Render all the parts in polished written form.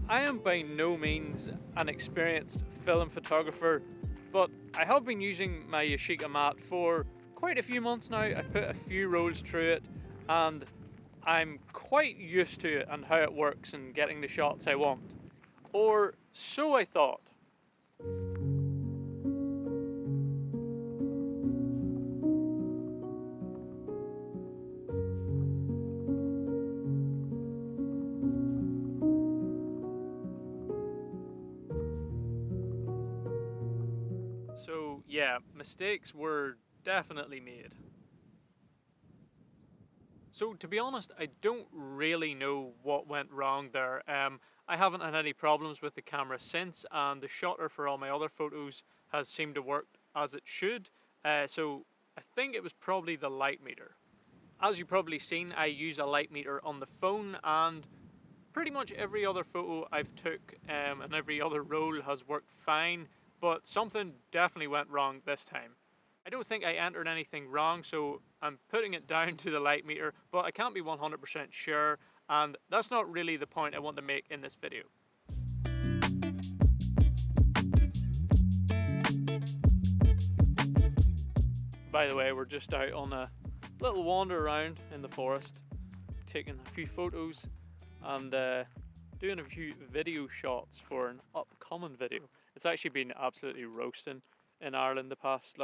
I am by no means an experienced film photographer, but I have been using my Yashica mat for quite a few months now. I've put a few rolls through it and I'm quite used to it and how it works and getting the shots I want. Or so I thought. So yeah, mistakes were definitely made. So to be honest, I don't really know what went wrong there. I haven't had any problems with the camera since, and the shutter for all my other photos has seemed to work as it should. So I think it was probably the light meter. As you've probably seen, I use a light meter on the phone, and pretty much every other photo I've took and every other roll has worked fine, but something definitely went wrong this time. I don't think I entered anything wrong, so I'm putting it down to the light meter, but I can't be 100% sure, and that's not really the point I want to make in this video. By the way, we're just out on a little wander around in the forest, taking a few photos and doing a few video shots for an upcoming video. It's actually been absolutely roasting in Ireland the past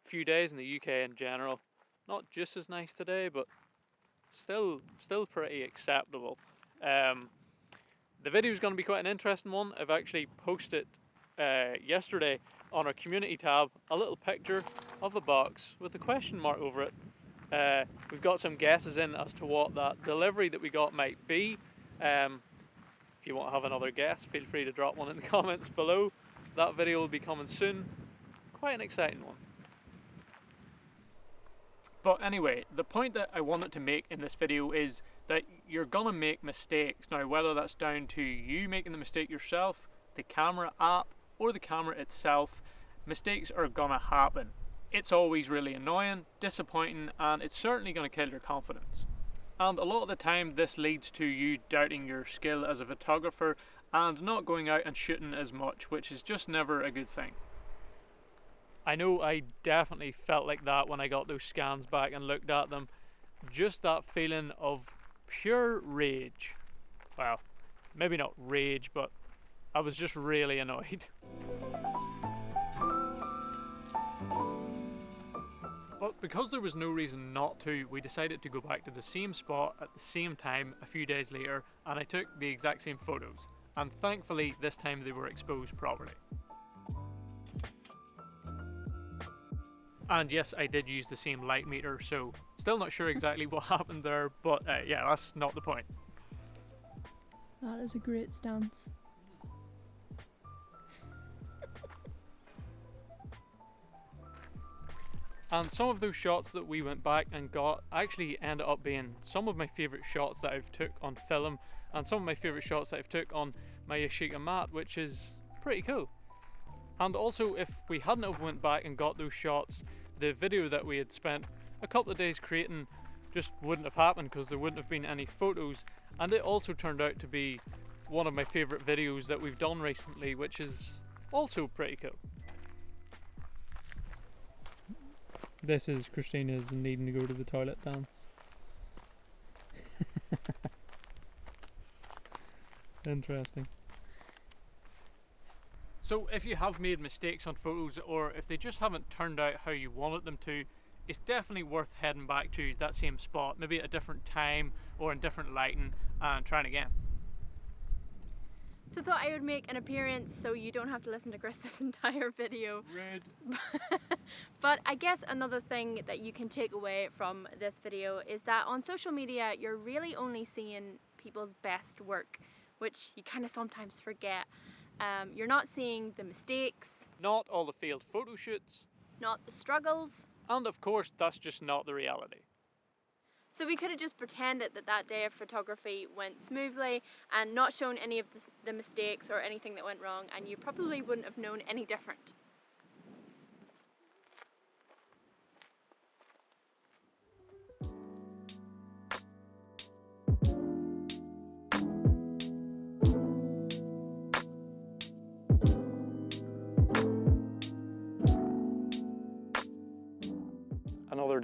few days, in the UK in general. Not just as nice today, but still pretty acceptable. The video is going to be quite an interesting one. I've actually posted yesterday on our community tab a little picture of a box with a question mark over it. We've got some guesses in as to what that delivery that we got might be. If you want to have another guess, feel free to drop one in the comments below. That video will be coming soon. Quite an exciting one. But anyway, the point that I wanted to make in this video is that you're gonna make mistakes. Now, whether that's down to you making the mistake yourself, the camera app, or the camera itself, mistakes are gonna happen. It's always really annoying, disappointing, and it's certainly gonna kill your confidence. And a lot of the time this leads to you doubting your skill as a photographer and not going out and shooting as much, which is just never a good thing. I know I definitely felt like that when I got those scans back and looked at them. Just that feeling of pure rage. Well, maybe not rage, but I was just really annoyed. But because there was no reason not to, we decided to go back to the same spot at the same time a few days later, and I took the exact same photos. And thankfully this time they were exposed properly. And yes, I did use the same light meter, so still not sure exactly what happened there, but yeah, that's not the point. That is a great stance. And some of those shots that we went back and got actually ended up being some of my favourite shots that I've took on film, and some of my favourite shots that I've took on my Yashica mat, which is pretty cool. And also, if we hadn't have went back and got those shots, the video that we had spent a couple of days creating just wouldn't have happened because there wouldn't have been any photos. And it also turned out to be one of my favourite videos that we've done recently, which is also pretty cool. This is Christina's needing to go to the toilet dance. Interesting. So if you have made mistakes on photos, or if they just haven't turned out how you wanted them to, it's definitely worth heading back to that same spot, maybe at a different time or in different lighting, and trying again. So I thought I would make an appearance so you don't have to listen to Chris this entire video. Rude. But I guess another thing that you can take away from this video is that on social media you're really only seeing people's best work, which you kind of sometimes forget. You're not seeing the mistakes, Not all the failed photo shoots, not the struggles. and of course that's just not the reality. So we could have just pretended that that day of photography went smoothly and not shown any of the mistakes or anything that went wrong, and you probably wouldn't have known any different.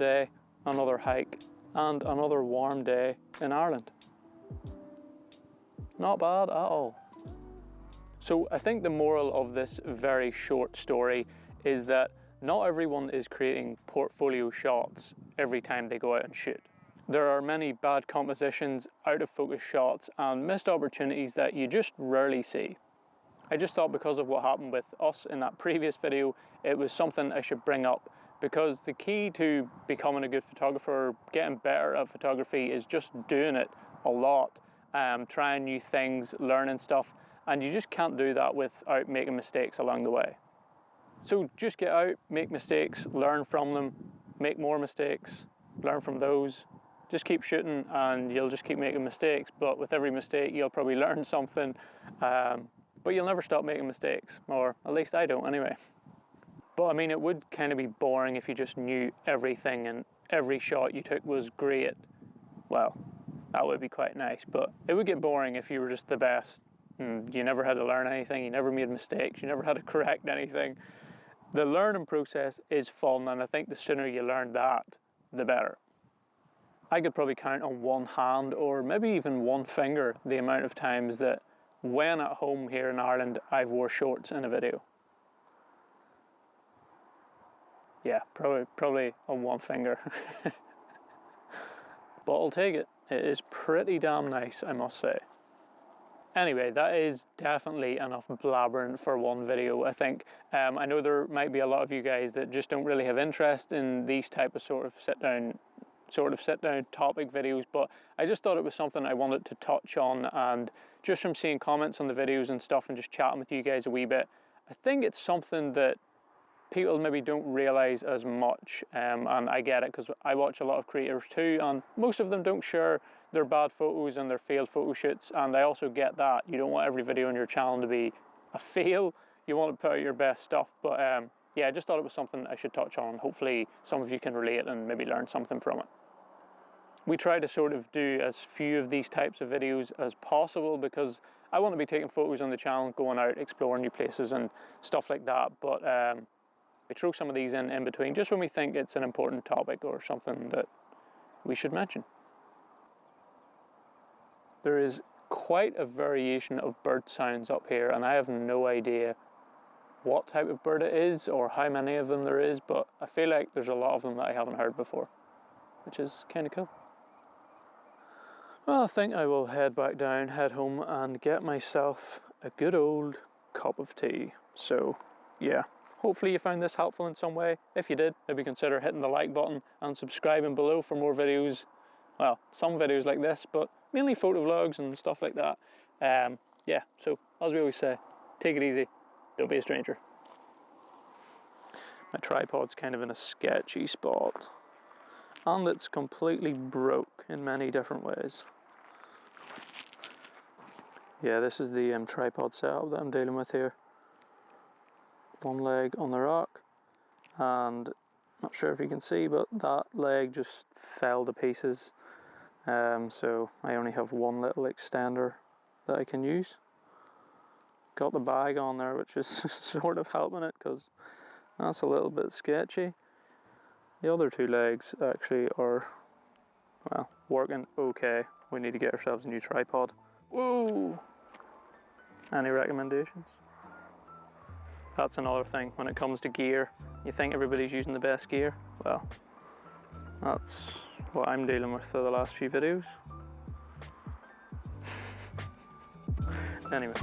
day, another hike, and another warm day in Ireland. Not bad at all. So I think the moral of this very short story is that not everyone is creating portfolio shots every time they go out and shoot. There are many bad compositions, out of focus shots, and missed opportunities that you just rarely see. I just thought because of what happened with us in that previous video, it was something I should bring up, because the key to becoming a good photographer, getting better at photography, is just doing it a lot, trying new things, learning stuff, and you just can't do that without making mistakes along the way. So just get out, make mistakes, learn from them, make more mistakes, learn from those. Just keep shooting and you'll just keep making mistakes, but with every mistake you'll probably learn something, but you'll never stop making mistakes, or at least I don't anyway. But I mean, it would kind of be boring if you just knew everything and every shot you took was great. Well, that would be quite nice, but it would get boring if you were just the best. You never had to learn anything, you never made mistakes, you never had to correct anything. The learning process is fun, and I think the sooner you learn that, the better. I could probably count on one hand, or maybe even one finger, the amount of times that when at home here in Ireland I've wore shorts in a video. Yeah, probably on one finger. But I'll take it. It is pretty damn nice, I must say. Anyway, that is definitely enough blabbering for one video, I think. I know there might be a lot of you guys that just don't really have interest in these type of sort of sit-down topic videos, but I just thought it was something I wanted to touch on, and just from seeing comments on the videos and stuff and just chatting with you guys a wee bit, I think it's something that people maybe don't realise as much, and I get it because I watch a lot of creators too, and most of them don't share their bad photos and their failed photo shoots, and I also get that. You don't want every video on your channel to be a fail, you want to put out your best stuff, but yeah, I just thought it was something I should touch on. Hopefully some of you can relate and maybe learn something from it. We try to sort of do as few of these types of videos as possible because I want to be taking photos on the channel, going out, exploring new places and stuff like that, but we throw some of these in between just when we think it's an important topic or something that we should mention. There is quite a variation of bird sounds up here, and I have no idea what type of bird it is or how many of them there is, but I feel like there's a lot of them that I haven't heard before, which is kind of cool. Well, I think I will head back down, head home, and get myself a good old cup of tea. So, yeah. Hopefully you found this helpful in some way. If you did, maybe consider hitting the like button and subscribing below for more videos. Well, some videos like this, but mainly photo vlogs and stuff like that. Yeah, so as we always say, take it easy, don't be a stranger. My tripod's kind of in a sketchy spot, and it's completely broke in many different ways. Yeah, this is the tripod setup that I'm dealing with here. One leg on the rock, and not sure if you can see, but that leg just fell to pieces. So I only have one little extender that I can use. Got the bag on there, which is sort of helping it because that's a little bit sketchy. The other two legs actually are, well, working okay. We need to get ourselves a new tripod. Whoa! Any recommendations? That's another thing when it comes to gear. You think everybody's using the best gear? Well, that's what I'm dealing with for the last few videos. Anyway.